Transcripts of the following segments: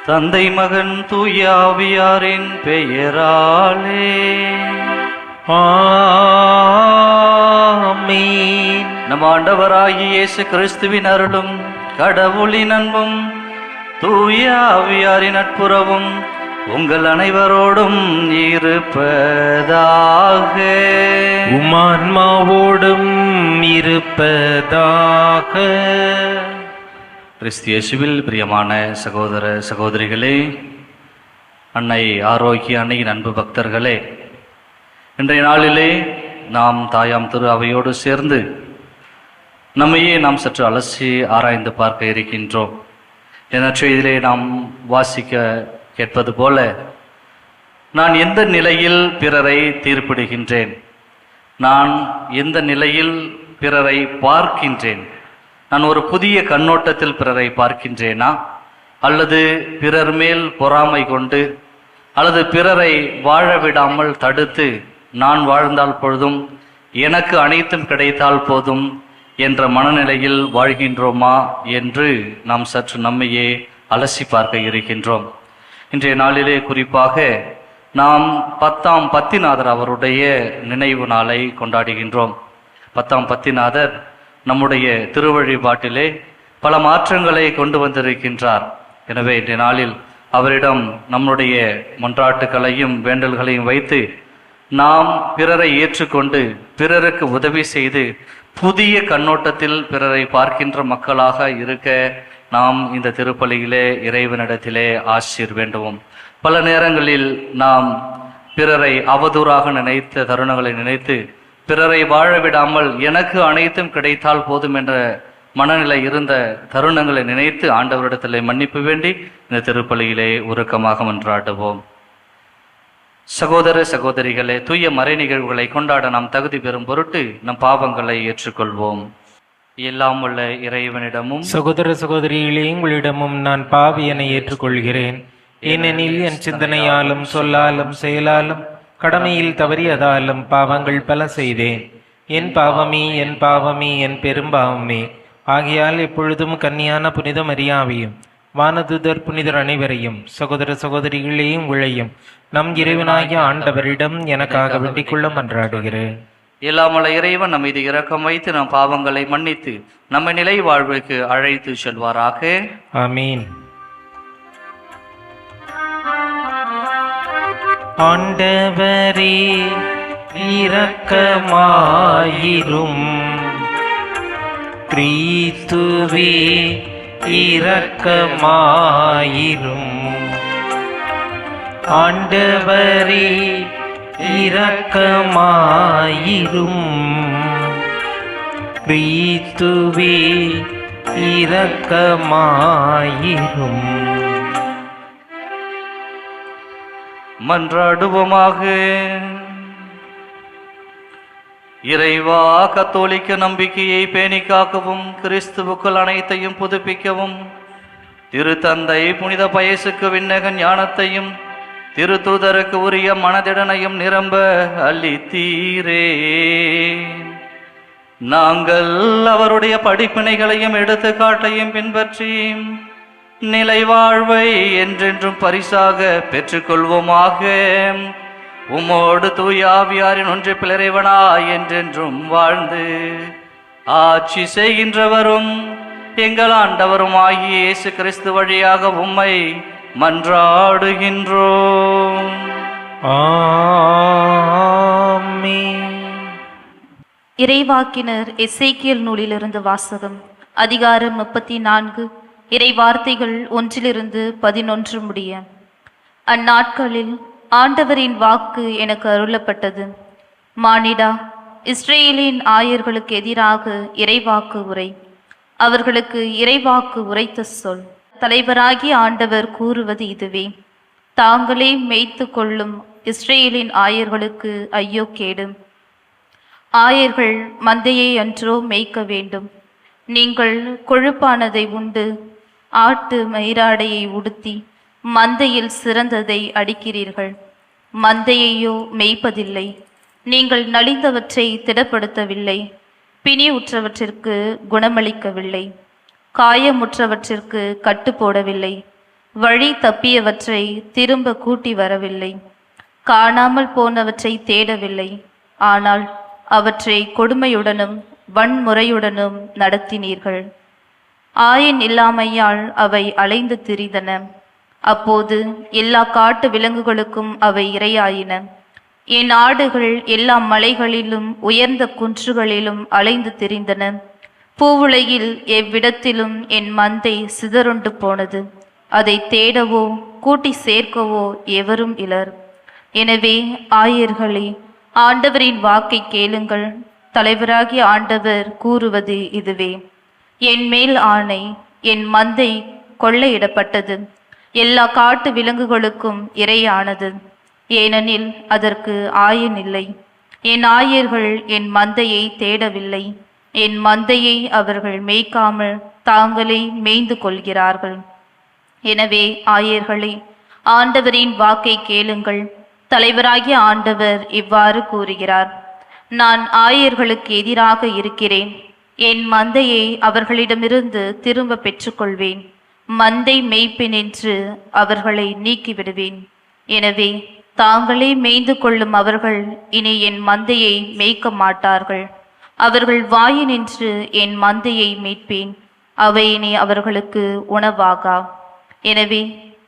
தந்தை மகன் தூய ஆவியாரின் பெயராலே ஆமென். நம் ஆண்டவராகிய இயேசு கிறிஸ்துவின் அருளும் கடவுளின் அன்பும் தூய ஆவியாரின் நட்புறவும் உங்கள் அனைவரோடும் இருப்பதாக. உம்மான்மாவோடும் இருப்பதாக. கிறிஸ்து இயேசுவில் பிரியமான சகோதர சகோதரிகளே, அன்னை ஆரோக்கிய அன்னையின் அன்பு பக்தர்களே, இன்றைய நாளிலே நாம் தாயாம் திரு அவையோடு சேர்ந்து நம்மையே நாம் சற்று அலசி ஆராய்ந்து பார்க்க இருக்கின்றோம். நற்செய்தியிலே நாம் வாசிக்க கேட்பது போல, நான் எந்த நிலையில் பிறரை தீர்ப்பிடுகின்றேன், நான் எந்த நிலையில் பிறரை பார்க்கின்றேன், நான் ஒரு புதிய கண்ணோட்டத்தில் பிறரை பார்க்கின்றேனா, அல்லது பிறர் மேல் பொறாமை கொண்டு, அல்லது பிறரை வாழ விடாமல் தடுத்து நான் வாழ்ந்தால் பொழுதும் எனக்கு அனைத்தும் கிடைத்தால் போதும் என்ற மனநிலையில் வாழ்கின்றோமா என்று நாம் சற்று நம்மையே அலசி பார்க்க இருக்கின்றோம். இன்றைய நாளிலே குறிப்பாக நாம் 10ஆம் பத்திநாதர் அவருடைய நினைவு நாளை கொண்டாடுகின்றோம். 10ஆம் பத்திநாதர் நம்முடைய திருவழிபாட்டிலே பல மாற்றங்களை கொண்டு வந்திருக்கின்றார். எனவே இன்றைய நாளில் அவரிடம் நம்முடைய மன்றாட்டுக்களையும் வேண்டல்களையும் வைத்து நாம் பிறரை ஏற்றுக்கொண்டு பிறருக்கு உதவி செய்து புதிய கண்ணோட்டத்தில் பிறரை பார்க்கின்ற மக்களாக இருக்க நாம் இந்த திருப்பலியிலே இறைவனிடத்திலே ஆசீர் வேண்டுவோம். பல நேரங்களில் நாம் பிறரை அவதூறாக நினைத்த தருணங்களை நினைத்து பிறரை வாழ விடாமல் எனக்கு அனைத்தும் கிடைத்தால் போதும் என்ற மனநிலை இருந்த தருணங்களை நினைத்து ஆண்டவரிடத்திலே மன்னிப்பு வேண்டி இந்த திருப்பலியிலே உருக்கமாக மன்றாடுவோம். சகோதர சகோதரிகளே, தூய மறை நிகழ்வுகளை கொண்டாட நாம் தகுதி பெறும் பொருட்டு நம் பாவங்களை ஏற்றுக்கொள்வோம். எல்லாம் உள்ள இறைவனிடமும் சகோதர சகோதரிகளே, உங்களிடமும் நான் பாவியனை ஏற்றுக்கொள்கிறேன். ஏனெனில் என் சிந்தனையாலும் சொல்லாலும் செயலாலும் கடமையில் தவறியதாலும் பாவங்கள் பல செய்தேன். என் பாவமே, என் பாவமே, என் பெரும்பாவமே. ஆகையால் எப்பொழுதும் கன்னியான புனித மரியாவையும் வானதுதர் புனிதர் அனைவரையும் சகோதர சகோதரிகளையும் உங்களையும் நம் இறைவனாகிய ஆண்டவரிடம் எனக்காக வேண்டிக் கொள்ள மன்றாடுகிறேன். எல்லாமல்ல இறைவன் நம் மீது இரக்கம் வைத்து நம் பாவங்களை மன்னித்து நம்மை நிலை வாழ்வுக்கு அழைத்து செல்வாராக. ஆமீன். ஆண்டவரே இரக்கமாயிரும். கிறிஸ்துவே இரக்கமாயிரும். ஆண்டவரே இரக்கமாயிரும். கிறிஸ்துவே இரக்கமாயிரும். மன்றாடுவோமாக. இறைவா, கத்தோலிக்க நம்பிக்கையை பேணி காக்கவும் கிறிஸ்துவுக்குள் அனைத்தையும் புதுப்பிக்கவும் திருத்தந்தை புனித பயசுக்கு விண்ணக ஞானத்தையும் திருத்தூதருக்கு உரிய மனதிடனையும் நிரம்ப அளித்தீரே. நாங்கள் அவருடைய படிப்பினைகளையும் எடுத்துக்காட்டையும் பின்பற்றி நிலை வாழ்வை என்றென்றும் பரிசாக பெற்றுக்கொள்வோமாக. உம்மோடு தூய ஆவியாரின் ஒன்றிப்பில் இறைவனாய் என்றென்றும் வாழ்ந்து ஆட்சி செய்கின்றவரும் எங்கள் ஆண்டவரும் ஆகிய இயேசு கிறிஸ்து வழியாக உம்மை மன்றாடுகின்றோம். ஆமென். இறைவாக்கினர் எசேக்கியேல் நூலிலிருந்து வாசகம். அதிகாரம் 34, இறை வார்த்தைகள் 1-11 முடிய. அந்நாட்களில் ஆண்டவரின் வாக்கு எனக்கு அருளப்பட்டது. மானிடா, இஸ்ரேலின் ஆயர்களுக்கு எதிராக இறைவாக்கு உரை. அவர்களுக்கு இறைவாக்கு உரைத்த சொல். தலைவராகிய ஆண்டவர் கூறுவது இதுவே: தாங்களே மேய்த்து கொள்ளும் இஸ்ரேலின் ஆயர்களுக்கு ஐயோ கேடு. ஆயர்கள் மந்தையை அன்றோ மேய்க்க வேண்டும். நீங்கள் கொழுப்பானதை உண்டு ஆட்டு மயிராடையை உடுத்தி மந்தையில் சிறந்ததை அடிக்கிறீர்கள். மந்தையையோ மேய்ப்பதில்லை. நீங்கள் நலிந்தவற்றை திடப்படுத்தவில்லை. பிணியுற்றவற்றிற்கு குணமளிக்கவில்லை. காயமுற்றவற்றிற்கு கட்டு போடவில்லை. வழி தப்பியவற்றை திரும்ப கூட்டி வரவில்லை, காணாமல் போனவற்றை தேடவில்லை, ஆனால் அவற்றை கொடுமையுடனும் வன்முறையுடனும் நடத்தினீர்கள். ஆயன் இல்லாமையால் அவை அலைந்து திரிந்தன. அப்போது எல்லா காட்டு விலங்குகளுக்கும் அவை இரையாயின. என் ஆடுகள் எல்லா மலைகளிலும் உயர்ந்த குன்றுகளிலும் அலைந்து திரிந்தன. பூவுலகில் எவ்விடத்திலும் என் மந்தை சிதறுண்டு போனது. அதை தேடவோ கூட்டி சேர்க்கவோ எவரும் இலர். எனவே ஆயர்களே, ஆண்டவரின் வாக்கை கேளுங்கள். தலைவராகிய ஆண்டவர் கூறுவது இதுவே: என் மேல் ஆணை, என் மந்தை கொள்ளையிடப்பட்டது, எல்லா காட்டு விலங்குகளுக்கும் இரையானது. ஏனெனில் அதற்கு ஆயன் இல்லை. என் ஆயர்கள் என் மந்தையை தேடவில்லை. என் மந்தையை அவர்கள் மேய்க்காமல் தாங்களே மேய்ந்து கொள்கிறார்கள். எனவே ஆயர்களே, ஆண்டவரின் வாக்கை கேளுங்கள். தலைவராகிய ஆண்டவர் இவ்வாறு கூறுகிறார்: நான் ஆயர்களுக்கு எதிராக இருக்கிறேன். என் மந்தையை அவர்களிடமிருந்து திரும்ப பெற்றுக்கொள்வேன். மந்தை மேய்ப்பேன் என்று அவர்களை நீக்கிவிடுவேன். எனவே தாங்களே மேய்ந்து கொள்ளும் அவர்கள் இனி என் மந்தையை மேய்க்க மாட்டார்கள். அவர்கள் வாயினின்று என் மந்தையை மீட்பேன். அவை இனி அவர்களுக்கு உணவாகா. எனவே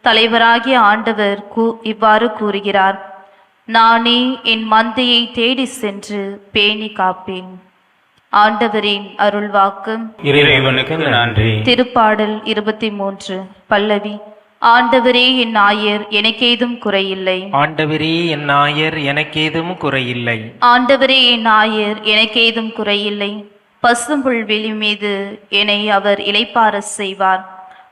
தலைவராகிய ஆண்டவர் இவ்வாறு கூறுகிறார்: நானே என் மந்தையை தேடி சென்று பேணி காப்பேன். ஆண்டவரின் அருள்வாக்கு. இறைவனுக்கு நன்றி. திருப்பாடல் 23 பல்லவி. ஆண்டவரே என் ஆயர், எனக்கேதும் குறையில்லை. ஆண்டவரே என் ஆயர், எனக்கேதும் குறையில்லை. ஆண்டவரே என் ஆயர், எனக்கேதும் குறையில்லை. பசும்புல்வெளி மீது என்னை அவர் இளைப்பாற செய்வார்.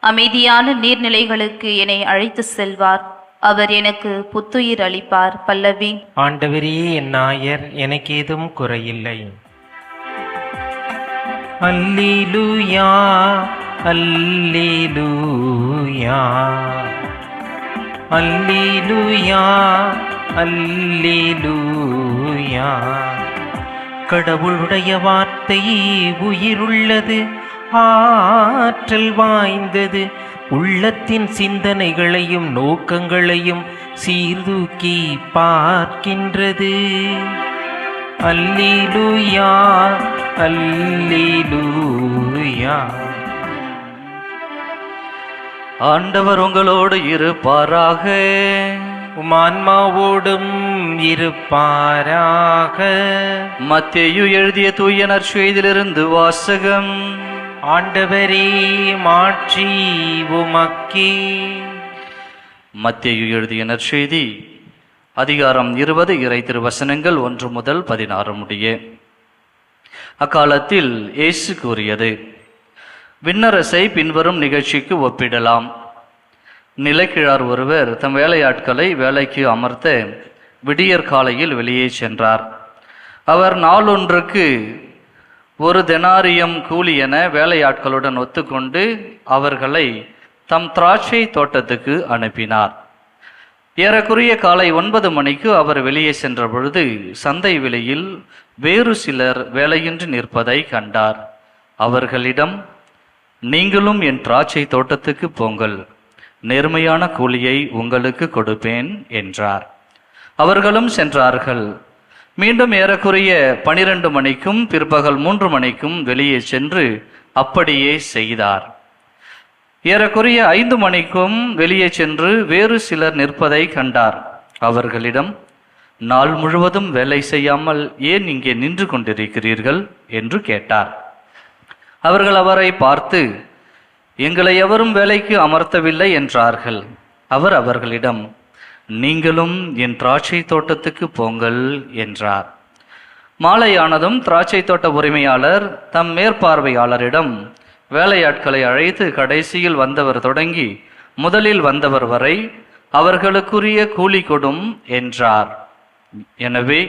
அமைதியான நீர்நிலைகளுக்கு என்னை அழைத்து செல்வார். அவர் எனக்கு புத்துயிர் அளிப்பார். பல்லவி. ஆண்டவரே என் ஆயர், எனக்கேதும் குறையில்லை. அல்லேலூயா, அல்லேலூயா, அல்லேலூயா, அல்லேலூயா. கடவுளுடைய வார்த்தை உயிருள்ளது, ஆற்றல் வாய்ந்தது, உள்ளத்தின் சிந்தனைகளையும் நோக்கங்களையும் சீர்தூக்கி பார்க்கின்றது. அல்லேலூயா, அல்லேலூயா. ஆண்டவர் உங்களோடு இருப்பாராக. உம் ஆன்மாவோடும் இருப்பாராக. மத்தேயு எழுதிய தூய நற்செய்தியிலிருந்து வாசகம். ஆண்டவரே, மாட்சி உமக்கே. மத்தேயு எழுதிய நற்செய்தி அதிகாரம் 20 இறை திருவசனங்கள் 1 முதல் 16 முடிய. அக்காலத்தில் இயேசு கூறியது: விண்ணரசை பின்வரும் நிகழ்ச்சிக்கு ஒப்பிடலாம். நிலக்கிழார் ஒருவர் தம் வேலையாட்களை வேலைக்கு அமர்த்த விடியற் காலையில் வெளியே சென்றார். அவர் நாளொன்றுக்கு 1 தெனாரியம் கூலி என வேலையாட்களுடன் ஒத்துக்கொண்டு அவர்களை தம் திராட்சை தோட்டத்துக்கு அனுப்பினார். ஏறக்குறைய காலை 9 மணிக்கு அவர் வெளியே சென்ற பொழுது சந்தை விலையில் வேறு சிலர் வேலையின்றி நிற்பதை கண்டார். அவர்களிடம், நீங்களும் என் திராட்சை தோட்டத்துக்கு போங்கள், நேர்மையான கூலியை உங்களுக்கு கொடுப்பேன் என்றார். அவர்களும் சென்றார்கள். மீண்டும் ஏறக்குறைய 12 மணிக்கும் பிற்பகல் 3 மணிக்கும் வெளியே சென்று அப்படியே செய்தார். ஏறக்குறைய 5 மணிக்கும் வெளியே சென்று வேறு சிலர் நிற்பதை கண்டார். அவர்களிடம், நாள் முழுவதும் வேலை செய்யாமல் ஏன் இங்கே நின்று கொண்டிருக்கிறீர்கள் என்று கேட்டார். அவர்கள் அவரை பார்த்து, எங்களை எவரும் வேலைக்கு அமர்த்தவில்லை என்றார்கள். அவர் அவர்களிடம், நீங்களும் என் திராட்சை தோட்டத்துக்கு போங்கள் என்றார். மாலையானதும் திராட்சை தோட்ட உரிமையாளர் தம் மேற்பார்வையாளரிடம் வேலையாட்களை அழைத்து கடைசியில் வந்தவர் தொடங்கி முதலில் வந்தவர் வரை அவர்களுக்குரிய கூலி கொடும் என்றார். எனவே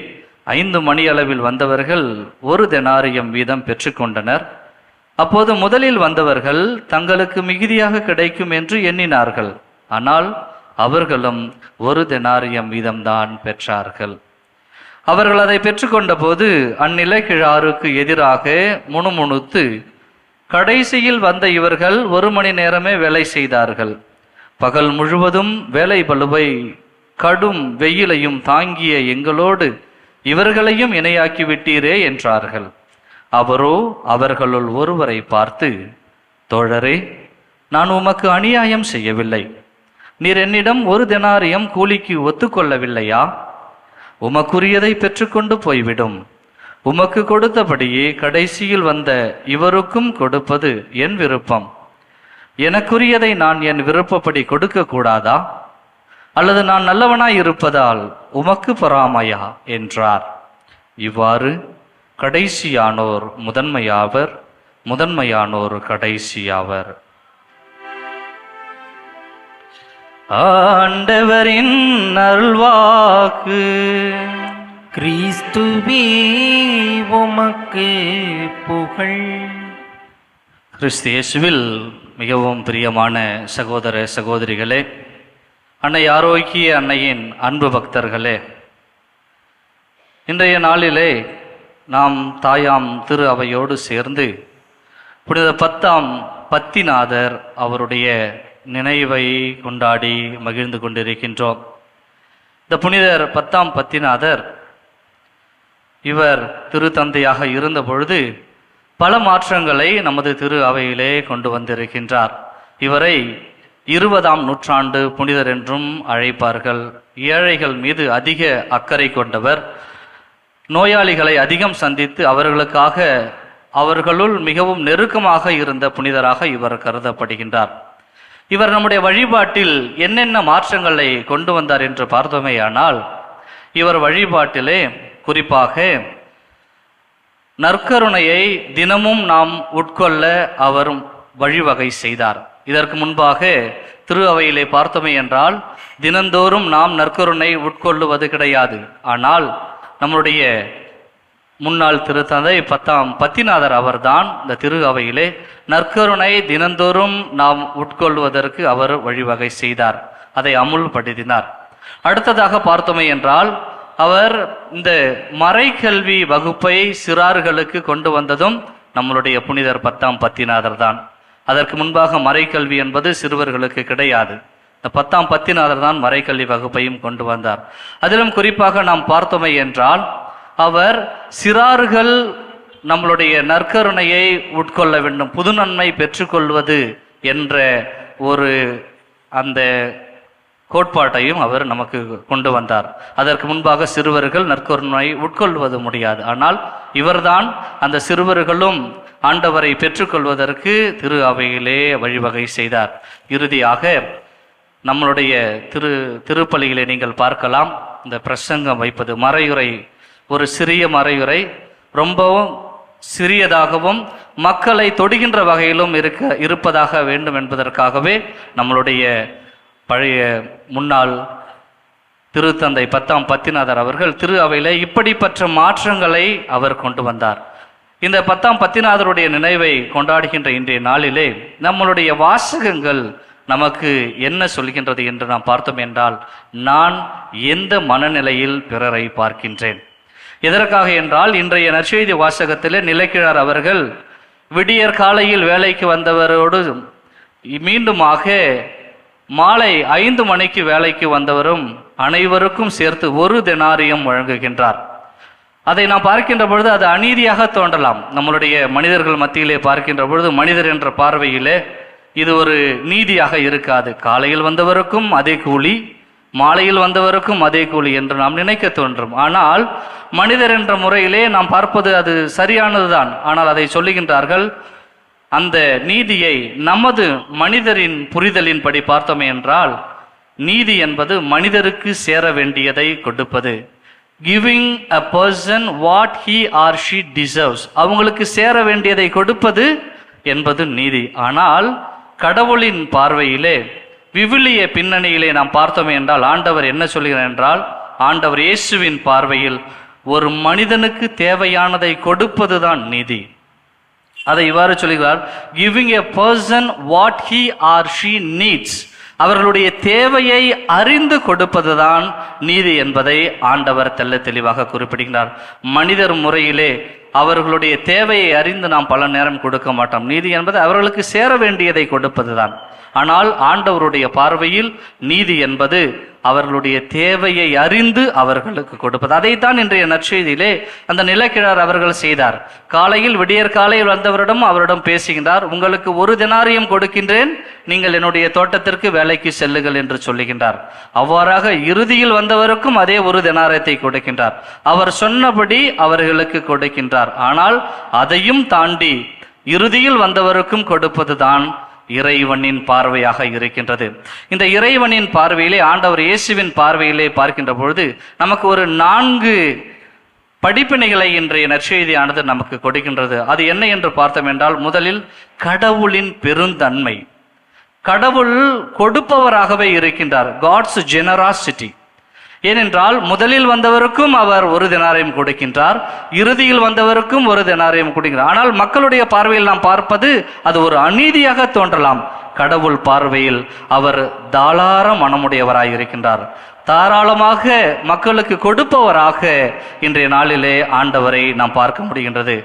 5 மணி அளவில் வந்தவர்கள் 1 தெனாரியம் வீதம் பெற்றுக்கொண்டனர். அப்போது முதலில் வந்தவர்கள் தங்களுக்கு மிகுதியாக கிடைக்கும் என்று எண்ணினார்கள். ஆனால் அவர்களும் 1 தெனாரியம் வீதம்தான் பெற்றார்கள். அவர்கள் அதை பெற்றுக்கொண்ட போது அந்நிலக்கிழாருக்கு எதிராக முணுமுணுத்து, கடைசியில் வந்த இவர்கள் 1 மணி நேரமே வேலை செய்தார்கள், பகல் முழுவதும் வேலை பளுவை கடும் வெயிலையும் தாங்கிய எங்களோடு இவர்களையும் இணையாக்கி விட்டீரே என்றார்கள். அவரோ அவர்களுள் ஒருவரை பார்த்து, தோழரே, நான் உமக்கு அநியாயம் செய்யவில்லை. நீர் என்னிடம் 1 தெனாரியம் கூலிக்கு ஒத்துக்கொள்ளவில்லையா? உமக்குரியதை பெற்றுக்கொண்டு போய்விடும். உமக்கு கொடுத்தபடியே கடைசியில் வந்த இவருக்கும் கொடுப்பது என் விருப்பம். எனக்குரியதை நான் என் விருப்பப்படி கொடுக்க கூடாதா? அல்லது நான் நல்லவனாய் இருப்பதால் உமக்கு பொறாமையா என்றார். இவ்வாறு கடைசியானோர் முதன்மையாவர், முதன்மையானோர் கடைசியாவர். ஆண்டவரின் அருள்வாக்கு. கிறிஸ்துவே உமக்கு புகழ். கிறிஸ்து இயேசுவில் மிகவும் பிரியமான சகோதர சகோதரிகளே, அன்னை ஆரோக்கிய அன்னையின் அன்பு பக்தர்களே, இன்றைய நாளிலே நாம் தாயாம் திரு அவையோடு சேர்ந்து புனித 10ஆம் பத்திநாதர் அவருடைய நினைவை கொண்டாடி மகிழ்ந்து கொண்டிருக்கின்றோம். இந்த புனிதர் 10ஆம் பத்திநாதர் இவர் திருத்தந்தையாக இருந்த பொழுது பல மாற்றங்களை நமது திரு அவையிலே கொண்டு வந்திருக்கின்றார். இவரை 20ஆம் நூற்றாண்டு புனிதர் என்றும் அழைப்பார்கள். ஏழைகள் மீது அதிக அக்கறை கொண்டவர். நோயாளிகளை அதிகம் சந்தித்து அவர்களுக்காக அவர்களுள் மிகவும் நெருக்கமாக இருந்த புனிதராக இவர் கருதப்படுகின்றார். இவர் நம்முடைய வழிபாட்டில் என்னென்ன மாற்றங்களை கொண்டு வந்தார் என்று பார்த்தோமேயானால், இவர் வழிபாட்டிலே குறிப்பாக நற்கருணையை தினமும் நாம் உட்கொள்ள அவர் வழிவகை செய்தார். இதற்கு முன்பாக திரு அவையிலே பார்த்தோமே என்றால் தினந்தோறும் நாம் நற்கருணை உட்கொள்ளுவது கிடையாது. ஆனால் நம்முடைய முன்னாள் திருத்தந்தை 10ஆம் பத்திநாதர் அவர்தான் இந்த திரு அவையிலே நற்கருணை தினந்தோறும் நாம் உட்கொள்வதற்கு அவர் வழிவகை செய்தார், அதை அமுல்படுத்தினார். அடுத்ததாக பார்த்தோமே என்றால் அவர் இந்த மறைக்கல்வி வகுப்பை சிறார்களுக்கு கொண்டு வந்ததும் நம்மளுடைய புனிதர் 10ஆம் பத்திநாதர் தான். அதற்கு முன்பாக மறைக்கல்வி என்பது சிறுவர்களுக்கு கிடையாது. இந்த 10ஆம் பத்திநாதர் தான் மறைக்கல்வி வகுப்பையும் கொண்டு வந்தார். அதிலும் குறிப்பாக நாம் பார்த்தோமே என்றால் அவர் சிறார்கள் நம்மளுடைய நற்கருணையை உட்கொள்ள வேண்டும், புது நன்மை பெற்றுக்கொள்வது என்ற ஒரு அந்த கோட்பாட்டையும் அவர் நமக்கு கொண்டு வந்தார். அதற்கு முன்பாக சிறுவர்கள் நற்கருணை உட்கொள்வது முடியாது. ஆனால் இவர்தான் அந்த சிறுவர்களும் ஆண்டவரை பெற்றுக்கொள்வதற்கு திரு அவையிலே வழிவகை செய்தார். இறுதியாக நம்மளுடைய திருப்பலியிலே நீங்கள் பார்க்கலாம், இந்த பிரசங்கம் வைப்பது மறையுரை, ஒரு சிறிய மறையுரை, ரொம்பவும் சிறியதாகவும் மக்களை தொடுகின்ற வகையிலும் இருப்பதாக வேண்டும் என்பதற்காகவே நம்மளுடைய பழைய முன்னாள் திருத்தந்தை 10ஆம் பத்திநாதர் அவர்கள் திரு அவையிலே இப்படிப்பட்ட மாற்றங்களை அவர் கொண்டு வந்தார். இந்த 10ஆம் பத்திநாதருடைய நினைவை கொண்டாடுகின்ற இன்றைய நாளிலே நம்மளுடைய வாசகங்கள் நமக்கு என்ன சொல்கின்றது என்று நாம் பார்த்தோம் என்றால், நான் எந்த மனநிலையில் பிறரை பார்க்கின்றேன். எதற்காக என்றால் இன்றைய நற்செய்தி வாசகத்திலே நிலைக்கிழார் அவர்கள் விடியற் காலையில் வேலைக்கு வந்தவரோடு மீண்டுமாக மாலை 5 மணிக்கு வேலைக்கு வந்தவரும் அனைவருக்கும் சேர்த்து 1 தெனாரியம் வழங்குகின்றார். அதை நாம் பார்க்கின்ற பொழுது அது அநீதியாக தோன்றலாம். நம்மளுடைய மனிதர்கள் மத்தியிலே பார்க்கின்ற பொழுது மனிதர் என்ற பார்வையிலே இது ஒரு நீதியாக இருக்காது. காலையில் வந்தவருக்கும் அதே கூலி, மாலையில் வந்தவருக்கும் அதே கூலி என்று நாம் நினைக்க தோன்றும். ஆனால் மனிதர் என்ற முறையிலே நாம் பார்ப்பது அது சரியானதுதான். ஆனால் அதை சொல்லுகின்றார்கள், அந்த நீதியை நமது மனிதரின் புரிதலின்படி பார்த்தோமே என்றால் நீதி என்பது மனிதருக்கு சேர வேண்டியதை கொடுப்பது. Giving a person what he or she deserves, அவங்களுக்கு சேர வேண்டியதை கொடுப்பது என்பது நீதி. ஆனால் கடவுளின் பார்வையிலே விவிலிய பின்னணியிலே நாம் பார்த்தோமே என்றால் ஆண்டவர் என்ன சொல்கிறார் என்றால், ஆண்டவர் இயேசுவின் பார்வையில் ஒரு மனிதனுக்கு தேவையானதை கொடுப்பதுதான் நீதி. அதை இவ்வாறு சொல்கிறார், giving a person what he or she needs, அவர்களுடைய தேவையை அறிந்து கொடுப்பதுதான் நீதி என்பதை ஆண்டவர் தெல்ல தெளிவாக குறிப்பிடுகிறார். மனிதர் முறையிலே அவர்களுடைய தேவையை அறிந்து நாம் பல நேரம் கொடுக்க மாட்டோம். நீதி என்பது அவர்களுக்கு சேர வேண்டியதை கொடுப்பதுதான். ஆனால் ஆண்டவருடைய பார்வையில் நீதி என்பது அவர்களுடைய தேவையை அறிந்து அவர்களுக்கு கொடுப்பது. அதைத்தான் இன்றைய நற்செய்தியிலே அந்த நிலக்கிழார் அவர்கள் செய்தார். காலையில் விடியற் காலையில் வந்தவரிடம் அவரிடம் பேசுகின்றார். உங்களுக்கு 1 தெனாரியம் கொடுக்கின்றேன், நீங்கள் என்னுடைய தோட்டத்திற்கு வேலைக்கு செல்லுங்கள் என்று சொல்லுகின்றார். அவ்வாறாக இறுதியில் வந்தவருக்கும் அதே 1 தெனாரியத்தை கொடுக்கின்றார். அவர் சொன்னபடி அவர்களுக்கு கொடுக்கின்றார். ஆனால் அதையும் தாண்டி இறுதியில் வந்தவருக்கும் கொடுப்பதுதான் இறைவனின் பார்வையாக இருக்கின்றது. இந்த இறைவனின் பார்வையிலே, ஆண்டவர் இயேசுவின் பார்வையிலே பார்க்கின்ற பொழுது நமக்கு ஒரு 4 படிப்பினைகளை இன்றைய நற்செய்தியானது நமக்கு கொடுக்கின்றது. அது என்ன என்று பார்த்தோம் என்றால், முதலில் கடவுளின் பெருந்தன்மை. கடவுள் கொடுப்பவராகவே இருக்கின்றார். God's generosity. ஏனென்றால் முதலில் வந்தவருக்கும் அவர் 1 தெனாரியம் கொடுக்கின்றார், இறுதியில் வந்தவருக்கும் 1 தெனாரியம் கொடுக்கின்றார். ஆனால் மக்களுடைய பார்வையில் நாம் பார்ப்பது அது ஒரு அநீதியாக தோன்றலாம். கடவுள் பார்வையில் அவர் தாராள மனமுடையவராய் இருக்கின்றார். தாராளமாக மக்களுக்கு கொடுப்பவராக இன்றைய நாளிலே ஆண்டவரை நாம் பார்க்க முடிகின்றது.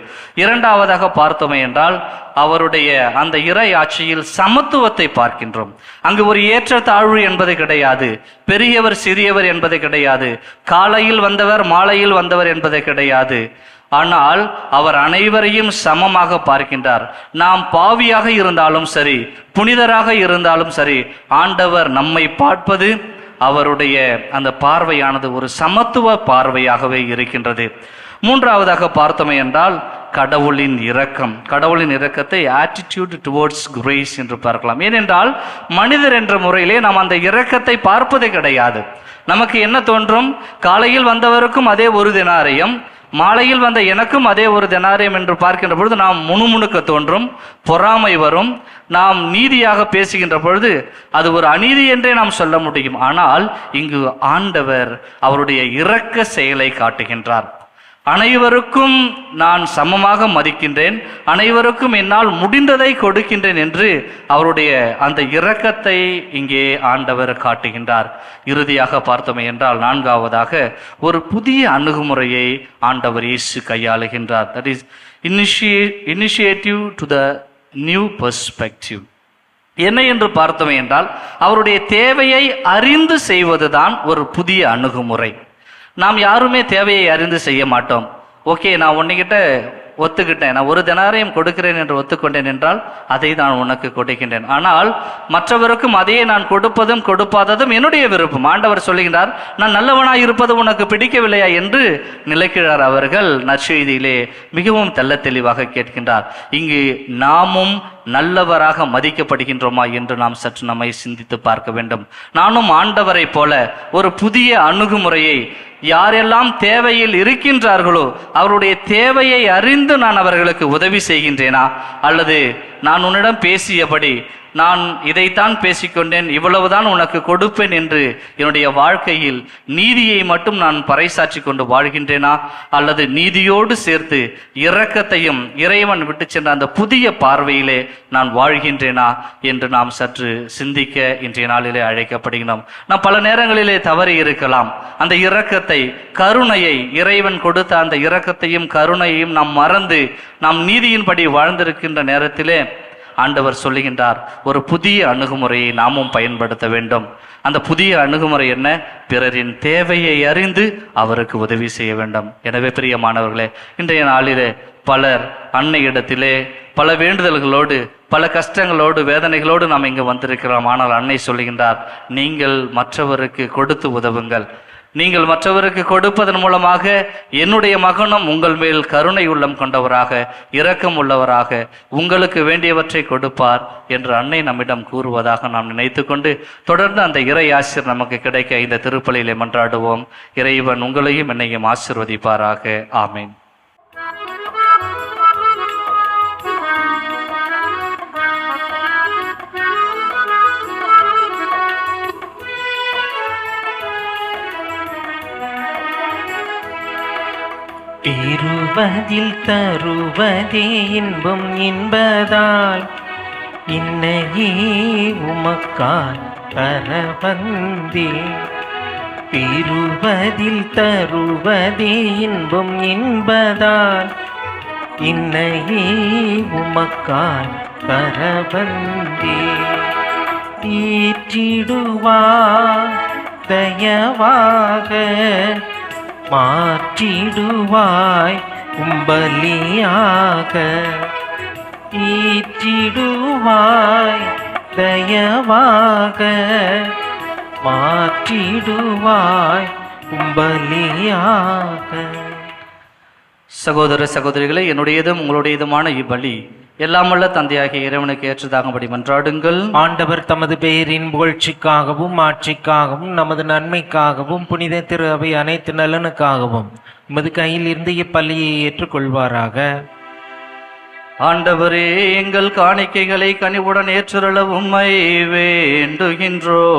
இரண்டாவதாக பார்த்தோமே என்றால், அவருடைய அந்த இறை ஆட்சியில் சமத்துவத்தை பார்க்கின்றோம். அங்கு ஒரு ஏற்றத்தாழ்வு என்பது கிடையாது, பெரியவர் சிறியவர் என்பது கிடையாது, காலையில் வந்தவர் மாலையில் வந்தவர் என்பது கிடையாது. ஆனால் அவர் அனைவரையும் சமமாக பார்க்கின்றார். நாம் பாவியாக இருந்தாலும் சரி, புனிதராக இருந்தாலும் சரி, ஆண்டவர் நம்மை பார்ப்பது அவருடைய அந்த பார்வையானது ஒரு சமத்துவ பார்வையாகவே இருக்கின்றது. மூன்றாவதாக பார்த்தோமே என்றால், கடவுளின் இரக்கம். கடவுளின் இரக்கத்தை ஆட்டிடியூட் டுவோர்ட்ஸ் கிரேஸ் என்று பார்க்கலாம். ஏனென்றால் மனிதர் என்ற முறையிலே நாம் அந்த இரக்கத்தை பார்ப்பது கிடையாது. நமக்கு என்ன தோன்றும்? காலையில் வந்தவருக்கும் அதே 1 தெனாரியம், மாலையில் வந்த எனக்கும் அதே 1 தெனாரியம் என்று பார்க்கின்ற பொழுது நாம் முணுமுணுக்க தோன்றும், பொறாமை வரும். நாம் நீதியாக பேசுகின்ற பொழுது அது ஒரு அநீதி என்றே நாம் சொல்ல முடியும். ஆனால் இங்கு ஆண்டவர் அவருடைய இரக்க செயலை காட்டுகின்றார். அனைவருக்கும் நான் சமமாக மதிக்கின்றேன், அனைவருக்கும் என்னால் முடிந்ததை கொடுக்கின்றேன் என்று அவருடைய அந்த இரக்கத்தை இங்கே ஆண்டவர் காட்டுகின்றார். இறுதியாக பார்த்தோமே என்றால், நான்காவதாக ஒரு புதிய அணுகுமுறையை ஆண்டவர் இயேசு கையாளுகின்றார். That is initiative to the new perspective. என்ன என்று பார்த்தோமே என்றால், அவருடைய தேவையை அறிந்து செய்வதுதான் ஒரு புதிய அணுகுமுறை. நாம் யாருமே தேவையை அறிந்து செய்ய மாட்டோம். ஓகே, நான் உன்னிக்கிட்ட ஒத்துக்கிட்டேன், நான் 1 தெனாரியம் கொடுக்கிறேன் என்று ஒத்துக்கொண்டேன் என்றால் அதை நான் உனக்கு கொடுக்கின்றேன். ஆனால் மற்றவருக்கும் அதையே நான் கொடுப்பதும் கொடுப்பாததும் என்னுடைய விருப்பம். ஆண்டவர் சொல்லுகின்றார், நான் நல்லவனாய் இருப்பது உனக்கு பிடிக்கவில்லையா என்று நிலக்கிழார் அவர்கள் நற்செய்தியிலே மிகவும் தெள்ள தெளிவாக கேட்கின்றார். இங்கு நாமும் நல்லவராக மதிக்கப்படுகின்றோமா என்று நாம் சற்று நம்மை சிந்தித்து பார்க்க வேண்டும். நானும் ஆண்டவரை போல ஒரு புதிய அணுகுமுறையை, யாரெல்லாம் தேவையில் இருக்கின்றார்களோ அவருடைய தேவையை அறிந்து நான் அவர்களுக்கு உதவி செய்கின்றேனா, அல்லது நான் உன்னிடம் பேசியபடி நான் இதைத்தான் பேசிக்கொண்டேன், இவ்வளவுதான் உனக்கு கொடுப்பேன் என்று என்னுடைய வாழ்க்கையில் நீதியை மட்டும் நான் பறைசாற்றி கொண்டு வாழ்கின்றேனா, அல்லது நீதியோடு சேர்த்து இரக்கத்தையும் இறைவன் விட்டு சென்ற அந்த புதிய பார்வையிலே நான் வாழ்கின்றேனா என்று நாம் சற்று சிந்திக்க இன்றைய நாளிலே அழைக்கப்படுகிறோம். நாம் பல நேரங்களிலே தவறி இருக்கலாம். அந்த இரக்கத்தை, கருணையை, இறைவன் கொடுத்த அந்த இரக்கத்தையும் கருணையையும் நாம் மறந்து நாம் நீதியின்படி வாழ்ந்திருக்கின்ற நேரத்திலே ஆண்டவர் சொல்லுகின்றார், ஒரு புதிய அணுகுமுறையை நாமும் பயன்படுத்த வேண்டும். அந்த புதிய அணுகுமுறை என்ன? பிறரின் தேவையை அறிந்து அவருக்கு உதவி செய்ய வேண்டும். எனவே பிரியமானவர்களே, இன்றைய நாளிலே பலர் அன்னையிடத்திலே பல வேண்டுதல்களோடு, பல கஷ்டங்களோடு, வேதனைகளோடு நாம் இங்கு வந்திருக்கிறோம். ஆனால் அன்னை சொல்லுகின்றார், நீங்கள் மற்றவருக்கு கொடுத்து உதவுங்கள். நீங்கள் மற்றவருக்கு கொடுப்பதன் மூலமாக என்னுடைய மகனும் உங்கள் மேல் கருணை உள்ளம் கொண்டவராக, இரக்கம் உள்ளவராக உங்களுக்கு வேண்டியவற்றை கொடுப்பார் என்று அன்னை நம்மிடம் கூறுவதாக நாம் நினைத்து கொண்டு தொடர்ந்து அந்த இறை ஆசிர் நமக்கு கிடைக்க இந்த திருப்பலியிலே மன்றாடுவோம். இறைவன் உங்களையும் என்னையும் ஆசீர்வதிப்பாராக. ஆமீன். இருவதில் தருவதே இன்பம் என்பதால் இன்னையே உமக்கால் தர வந்தேன். இருவதில் தருவதே இன்பம் என்பதால் இன்னையே உமக்காய் தரவந்தே. ஈற்றிடுவாய் தயவாக, மாற்றிடுவாய் உம்பலியாக. ஈற்றிடுவாய் தயவாக, மாற்றிடுவாய் உம்பலியாக. சகோதர சகோதரிகளே, என்னுடையதும் உங்களுடையதுமான இவ்வழி எல்லாம் வல்ல தந்தையாகிய இறைவனுக்கு ஏற்றதாகும்படி மன்றாடுங்கள். ஆண்டவர் தமது பெயரின் புகழ்ச்சிக்காகவும் ஆட்சிக்காகவும் நமது நன்மைக்காகவும் புனித திரு அவை அனைத்து நலனுக்காகவும் உமது கையில் இருந்து இப்பள்ளியை ஏற்றுக்கொள்வாராக. ஆண்டவரே, எங்கள் காணிக்கைகளை கனிவுடன் ஏற்றுள்ள உம்மை வேண்டுகின்றோம்.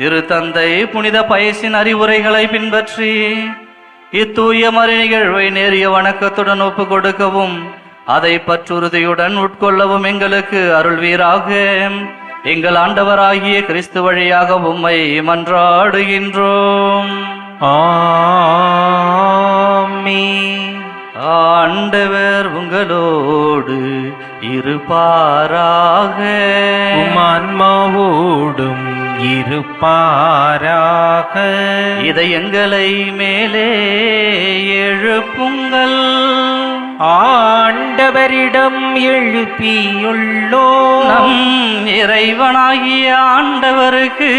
திருத்தந்தை புனித பயசின் அறிவுரைகளை பின்பற்றி இத்தூய மறை நிகழ்வை நேரிய வணக்கத்துடன் ஒப்பு கொடுக்கவும் அதை பற்றுறுதியுடன் உட்கொள்ளவும் எங்களுக்கு அருள்வீராக. எங்கள் ஆண்டவராகிய கிறிஸ்து வழியாக உம்மை மன்றாடுகின்றோம். ஆமென். ஆண்டவர் உங்களோடு இருப்பாராக. உம் ஆன்மாவோடும் இருப்பாராக. இதயங்களை மேலே எழுப்புங்கள். ஆண்டவரிடம் எழுப்பியுள்ளோம். நம் இறைவனாகிய ஆண்டவருக்கு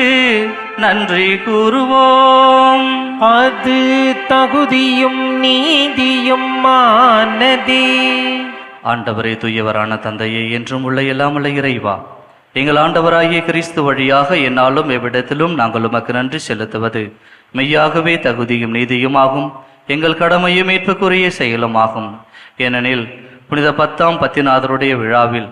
நன்றி கூறுவோம். அது தகுதியும் நீதியும் ஆனதே. ஆண்டவரே, தூயவரான தந்தையே, என்றும் உள்ள எல்லாம் உள்ள இறைவா, எங்கள் ஆண்டவராகிய கிறிஸ்து வழியாக என்னாலும் எவ்விடத்திலும் நாங்கள் உமக்கு நன்றி செலுத்துவது மெய்யாகவே தகுதியும் நீதியுமாகும், எங்கள் கடமையும் மீட்புக்குரிய செயலுமாகும். ஏனெனில் புனித 10ஆம் பத்திநாதருடைய விழாவில்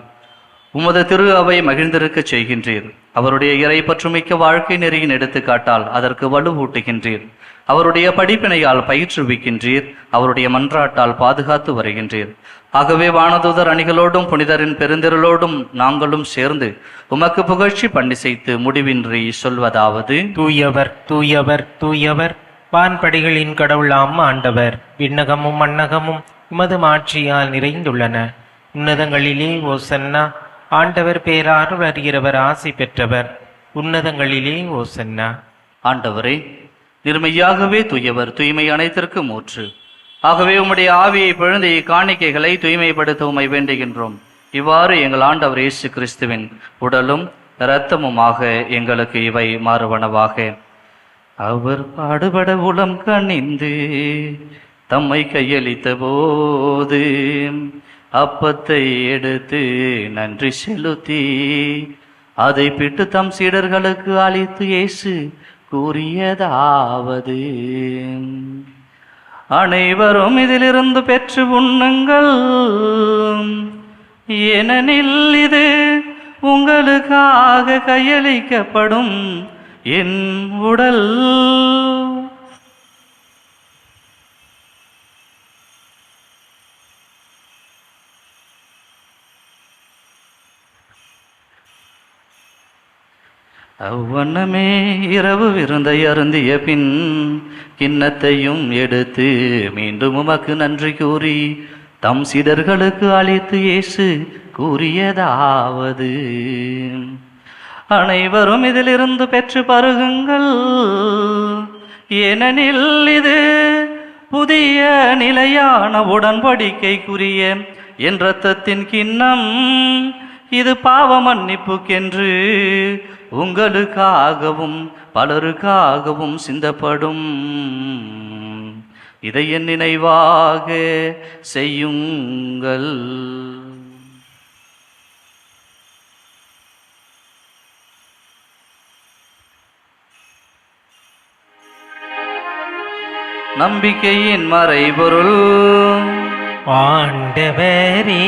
உமது திரு அவை மகிழ்ந்திருக்க செய்கின்றீர். அவருடைய இறை பற்றுமிக்க வாழ்க்கை நெறியின் எடுத்துக்காட்டால் அதற்கு வலுவூட்டுகின்றீர். அவருடைய படிப்பினையால் பயிற்றுவிக்கின்றீர். அவருடைய மன்றாட்டால் பாதுகாத்து வருகின்றீர். ஆகவே வானதூதர் அணிகளோடும் புனிதரின் பெருந்திரளோடும் நாங்களும் சேர்ந்து உமக்கு புகழ்ச்சி பண்ணிசைத்து முடிவின்றி சொல்வதாவது: தூயவர் தூயவர் தூயவர், வான்படிகளின் கடவுளாம் ஆண்டவர். விண்ணகமும் மண்ணகமும் உமது மாட்சியால் நிறைந்துள்ளன. உன்னதங்களிலே ஓசன்னா. ஆண்டவர் பேரார் வருகிறவர் ஆசி பெற்றவர். உன்னதங்களிலே ஓசன்னா. ஆண்டவரே, நிர்மையாகவே தூயவர், தூய்மை அனைத்திற்கும் ஊற்று. ஆகவே உம்முடைய ஆவியை பிழந்து இக்காணிக்கைகளை தூய்மைப்படுத்த உம்மை வேண்டுகின்றோம். இவ்வாறு எங்கள் ஆண்டவர் இயேசு கிறிஸ்துவின் உடலும் இரத்தமுமாக எங்களுக்கு இவை மாறுவனவாக. அவர் பாடுபட உளம் கனிந்து தம்மை கையளித்த போது அப்பத்தை எடுத்து நன்றி செலுத்தி அதை பிட்டு தம் சீடர்களுக்கு அளித்து இயேசு கூறியதாவது: அனைவரும் இதிலிருந்து பெற்று உண்ணுங்கள், ஏனெனில் இது உங்களுக்காக கையளிக்கப்படும் என் உடல். அவ்வண்ணமே இரவு விருந்தை அருந்திய பின் கிண்ணத்தையும் எடுத்து மீண்டும் உமக்கு நன்றி கூறி தம் சீடர்களுக்கு அளித்து இயேசு கூறியதாவது: அனைவரும் இதிலிருந்து பெற்று பருகுங்கள், ஏனெனில் இது புதிய நிலையான உடன்படிக்கைக்குரிய என் இரத்தத்தின் கிண்ணம். இது பாவ மன்னிப்புக்கென்று உங்களுக்காகவும் பலருக்காகவும் சிந்தப்படும். இதை என் நினைவாக செய்யுங்கள். நம்பிக்கையின் மறைபொருள். ஆண்டவரே,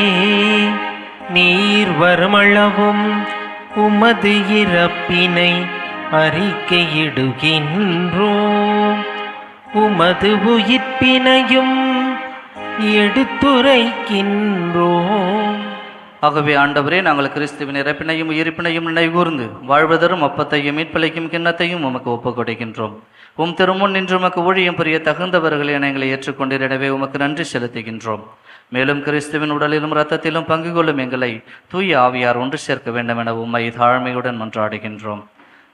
நீர் வருமளவும் உமது இறப்பினை அறிக்கையிடுகின்றோம். உமது உயிர்ப்பினையும் எடுத்துரைக்கின்றோம். ஆகவே ஆண்டவரே, நாங்கள் கிறிஸ்துவின் இறப்பினையும் உயிர்ப்பினையும் நினைவுகூர்ந்து வாழ்வதரும் அப்பத்தையும் மீட்பளிக்கும் கிண்ணத்தையும் உமக்கு ஒப்புக் கொடுக்கின்றோம். உம் திருமுன் நின்று உமக்கு ஊழியம் புரிய தகுந்தவர்கள் என எங்களை ஏற்றுக்கொண்டீர். எனவே உமக்கு நன்றி செலுத்துகின்றோம். மேலும் கிறிஸ்துவின் உடலிலும் இரத்தத்திலும் பங்கு கொள்ளும் எங்களை தூய ஆவியார் ஒன்று சேர்க்க வேண்டும் என உம்மை தாழ்மையுடன் மன்றாடுகின்றோம்.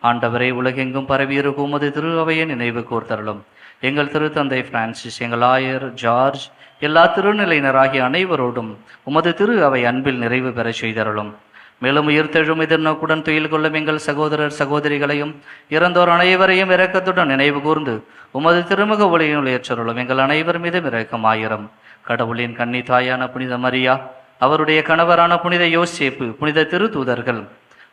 ஆண்டவரே, உலகெங்கும் பரவியிருக்கும் உமது திரு அவையை நினைவு கூர்த்தருளும். எங்கள் திருத்தந்தை பிரான்சிஸ், எங்கள் ஆயர் ஜார்ஜ், எல்லா திருநிலையினராகிய அனைவரோடும் உமது திரு அவை அன்பில் நிறைவு பெறச் செய்தருளும். மேலும் உயிர்த்தெழும் எதிர்நோக்குடன் துயில் கொள்ளும் எங்கள் சகோதரர் சகோதரிகளையும் இறந்தோர் அனைவரையும் இரக்கத்துடன் நினைவு கூர்ந்து உமது திருமுக ஒளியினுள் ஏற்றருளும். எங்கள் அனைவர் மீதும் இரக்கமாயிரம். கடவுளின் கன்னி தாயான புனித மரியா, அவருடைய கணவரான புனித யோசேப்பு, புனித திருத்தூதர்கள்,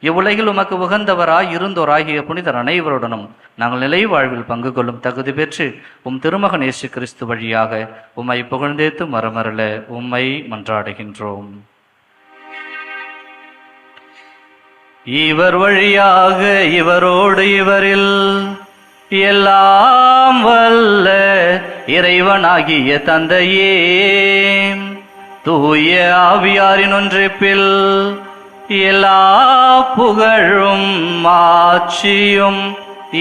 இவ்வுலகில் உமக்கு உகந்தவராய் இருந்தோராகிய புனிதர் அனைவருடனும் நாங்கள் நிலை வாழ்வில் பங்கு கொள்ளும் தகுதி பெற்று உம் திருமகன் இயேசு கிறிஸ்து வழியாக உம்மை புகழ்ந்தேத்து மரமருள உம்மை மன்றாடுகின்றோம். இவர் வழியாக, இவரோடு, இவரில் எல்லாம் வல்ல இறைவனாகிய தந்தையே, தூய ஆவியாரின் ஒன்றிப்பில் எல்லா புகழும் ஆட்சியும்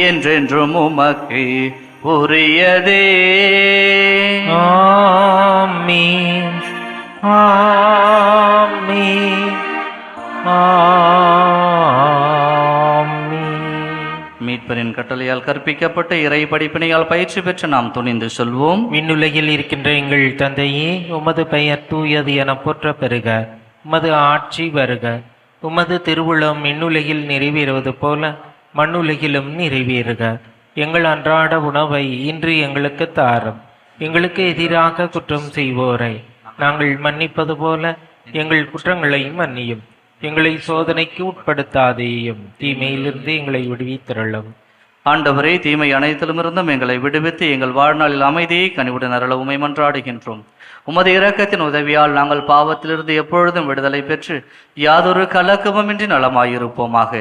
என்றென்றும் உமக்கு உரியதே. ஆமென், ஆமென், ஆமென். மீட்பரின் கட்டளையால் கற்பிக்கப்பட்ட இறை படிப்பினையால் பயிற்சி பெற்று நாம் துணிந்து சொல்வோம். விண்ணுலகில் இருக்கின்ற எங்கள் தந்தையே, உமது பெயர் தூயது என போற்ற பெறுக. உமது ஆட்சி வருக. உமது திருவுளம் விண்ணுலகில் நிறைவேறுவது போல மண்ணுலகிலும் நிறைவேறுக. எங்கள் அன்றாட உணவை இன்று எங்களுக்கு தாரும். எங்களுக்கு எதிராக குற்றம் செய்வோரை நாங்கள் மன்னிப்பது போல எங்கள் குற்றங்களை மன்னியும். எங்களை சோதனைக்கு உட்படுத்தாதேயும், தீமையிலிருந்து எங்களை விடுவித்தருளும். ஆண்டவரே, தீமை அனைத்திலுமிருந்தும் எங்களை விடுவித்து எங்கள் வாழ்நாளில் அமைதியை கனிவுடன் அருள உம்மை மன்றாடுகின்றோம். உமது இரக்கத்தின் உதவியால் நாங்கள் பாவத்திலிருந்து எப்பொழுதும் விடுதலை பெற்று யாதொரு கலக்கமுமின்றி நலமாயிருப்போமாக.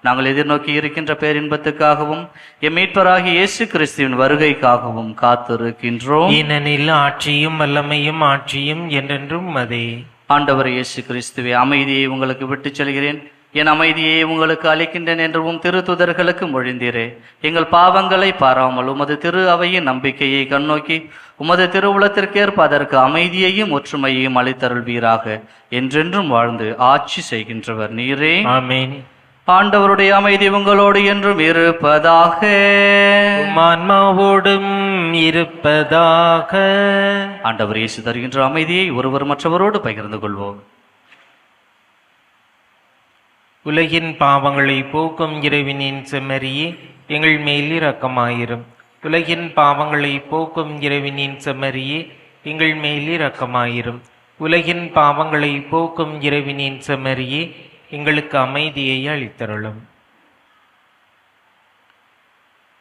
நாங்கள் எதிர்நோக்கி இருக்கின்ற பேரின்பத்துக்காகவும் எம் மீட்பராகிய இயேசு கிறிஸ்துவின் வருகைக்காகவும் காத்திருக்கின்றோம். ஏனெனில் ஆட்சியும் வல்லமையும் ஆட்சியும் என்றென்றும் அதே. ஆண்டவர் இயேசு கிறிஸ்துவே, அமைதியை உங்களுக்கு விட்டுச் செல்கிறேன், என் அமைதியை உங்களுக்கு அளிக்கின்றேன் என்றும் திருத்துதர்களுக்கு மொழிந்தீரே. எங்கள் பாவங்களை பாராமல் உமது திரு அவையின் நம்பிக்கையை கண்ணோக்கி உமது திருவுளத்திற்கேற்ப அதற்கு அமைதியையும் ஒற்றுமையையும் அளித்தருள்வீராக. என்றென்றும் வாழ்ந்து ஆட்சி செய்கின்றவர் நீரே. ஆமென். ஆண்டவருடைய அமைதி உங்களோடு என்றும் இருப்பதாக. ஆன்மாவோடும் இருப்பதாக. ஆண்டவர் இயேசு தருகின்ற அமைதியை ஒருவர் மற்றவரோடு பகிர்ந்து கொள்வோம். உலகின் பாவங்களை போக்கும் இறைவனின் செம்மறியே, எங்கள் மேல் இரக்கமாயிரும். உலகின் பாவங்களை போக்கும் இறைவனின் செம்மறியே, எங்கள் மேல் இரக்கமாயிரும். உலகின் பாவங்களை போக்கும் இறைவனின் செம்மறியே, எங்களுக்கு அமைதியை அளித்தருளும்.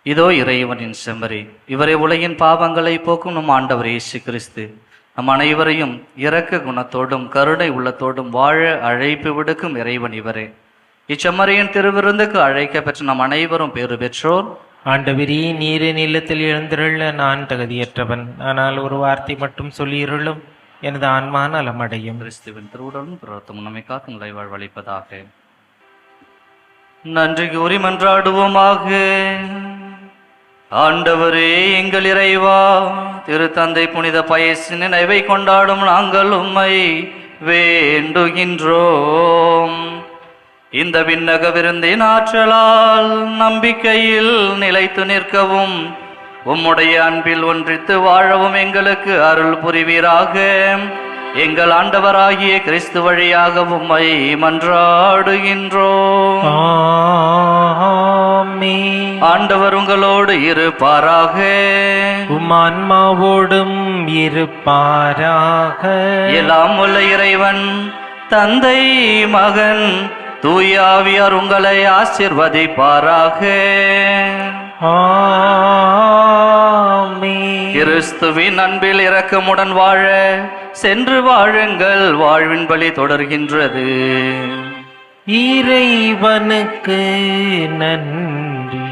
இதோ இறைவனின் செம்மறி, இவரை உலகின் பாவங்களை போக்கும் நம் ஆண்டவர் இயேசு கிறிஸ்து நம் அனைவரையும் இரக்க குணத்தோடும் கருணை உள்ளத்தோடும் வாழ அழைப்பு விடுக்கும் இறைவன் இவரே. இச்செம்மறியின் திருவிருந்துக்கு அழைக்க பெற்ற நம் அனைவரும் பேறு பெற்றோர். ஆண்டவரே, நீரு நிலத்தில் எழுந்திருள்ள நான் தகுதியற்றவன், ஆனால் ஒரு வார்த்தை மட்டும் சொல்லியிருளும், எனது ஆன்மா நலமடையும். கிறிஸ்துவின் திருவுடலும் பிரத்தமும் நம்மை காக்கும் வாழ்வளிப்பதாக. நன்றி கூறி மன்றாடுவோமாக. ஆண்டவரே, எங்கள் இறைவா, திருத்தந்தை புனித பயசின் நினைவை கொண்டாடும் நாங்கள் உம்மை வேண்டுகின்றோம். இந்த விண்ணக விருந்தின் ஆற்றலால் நம்பிக்கையில் நிலைத்து நிற்கவும் உம்முடைய அன்பில் ஒன்றித்து வாழவும் எங்களுக்கு அருள் புரிவீராக. எங்கள் ஆண்டவராகிய கிறிஸ்து வழியாக உம்மை மன்றாடுகின்றோம். ஆமென். ஆண்டவர் உங்களோடு இருப்பாராக. உம் ஆன்மாவோடும் இருப்பாராக. எல்லாம் உள்ள இறைவன் தந்தை மகன் தூய ஆவியார் உங்களை ஆசீர்வதிப்பாராக. ஆமென். கிறிஸ்துவின் அன்பில் இரக்கமுடன் வாழ சென்று வாழுங்கள், வாழ்வின் பலி தொடர்கின்றது. இறைவனுக்கு நன்றி.